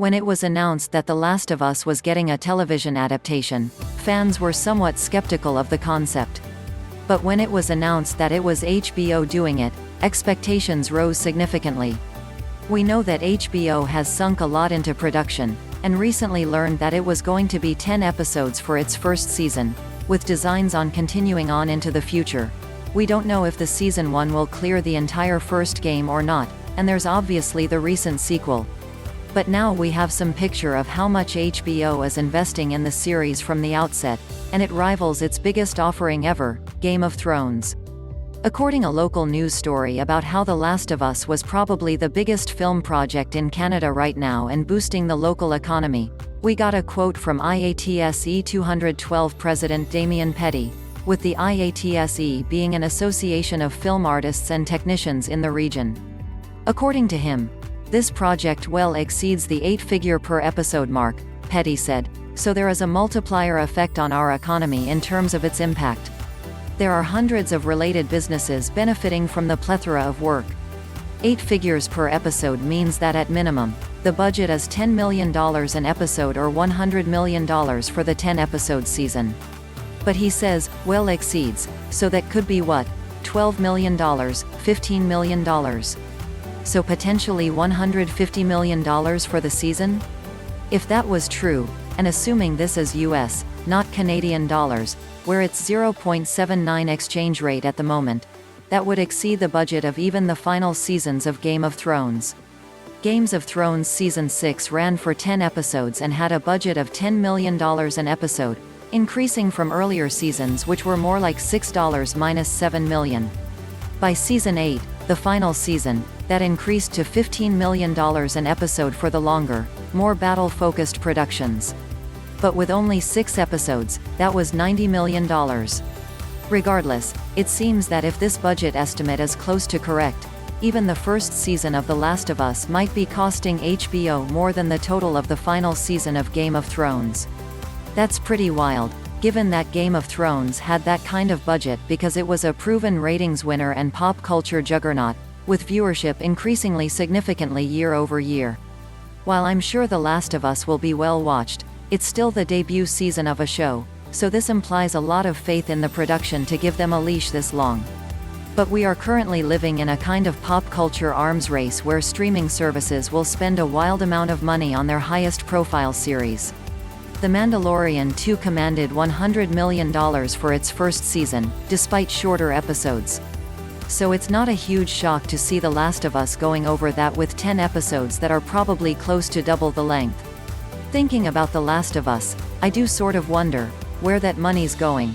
When it was announced that The Last of Us was getting a television adaptation, fans were somewhat skeptical of the concept. But when it was announced that it was HBO doing it, expectations rose significantly. We know that HBO has sunk a lot into production, and recently learned that it was going to be 10 episodes for its first season, with designs on continuing on into the future. We don't know if the season 1 will clear the entire first game or not, and there's obviously the recent sequel. But now we have some picture of how much HBO is investing in the series from the outset, and it rivals its biggest offering ever, Game of Thrones. According a local news story about how The Last of Us was probably the biggest film project in Canada right now and boosting the local economy, we got a quote from IATSE 212 President Damian Petti, with the IATSE being an association of film artists and technicians in the region. According to him, this project well exceeds the 8-figure per episode mark, Petti said, so there is a multiplier effect on our economy in terms of its impact. There are hundreds of related businesses benefiting from the plethora of work. 8 figures per episode means that at minimum, the budget is $10 million an episode or $100 million for the 10-episode season. But he says, well exceeds, so that could be what? $12 million, $15 million. So potentially $150 million for the season? If that was true, and assuming this is US, not Canadian dollars, where it's 0.79 exchange rate at the moment, that would exceed the budget of even the final seasons of Game of Thrones. Game of Thrones Season 6 ran for 10 episodes and had a budget of $10 million an episode, increasing from earlier seasons which were more like $6 minus $7 million. By Season 8, the final season, that increased to $15 million an episode for the longer, more battle-focused productions. But with only 6 episodes, that was $90 million. Regardless, it seems that if this budget estimate is close to correct, even the first season of The Last of Us might be costing HBO more than the total of the final season of Game of Thrones. That's pretty wild, given that Game of Thrones had that kind of budget because it was a proven ratings winner and pop culture juggernaut, with viewership increasingly significantly year over year. While I'm sure The Last of Us will be well watched, it's still the debut season of a show, so this implies a lot of faith in the production to give them a leash this long. But we are currently living in a kind of pop culture arms race where streaming services will spend a wild amount of money on their highest profile series. The Mandalorian 2 commanded $100 million for its first season, despite shorter episodes. So it's not a huge shock to see The Last of Us going over that with 10 episodes that are probably close to double the length. Thinking about The Last of Us, I do sort of wonder where that money's going.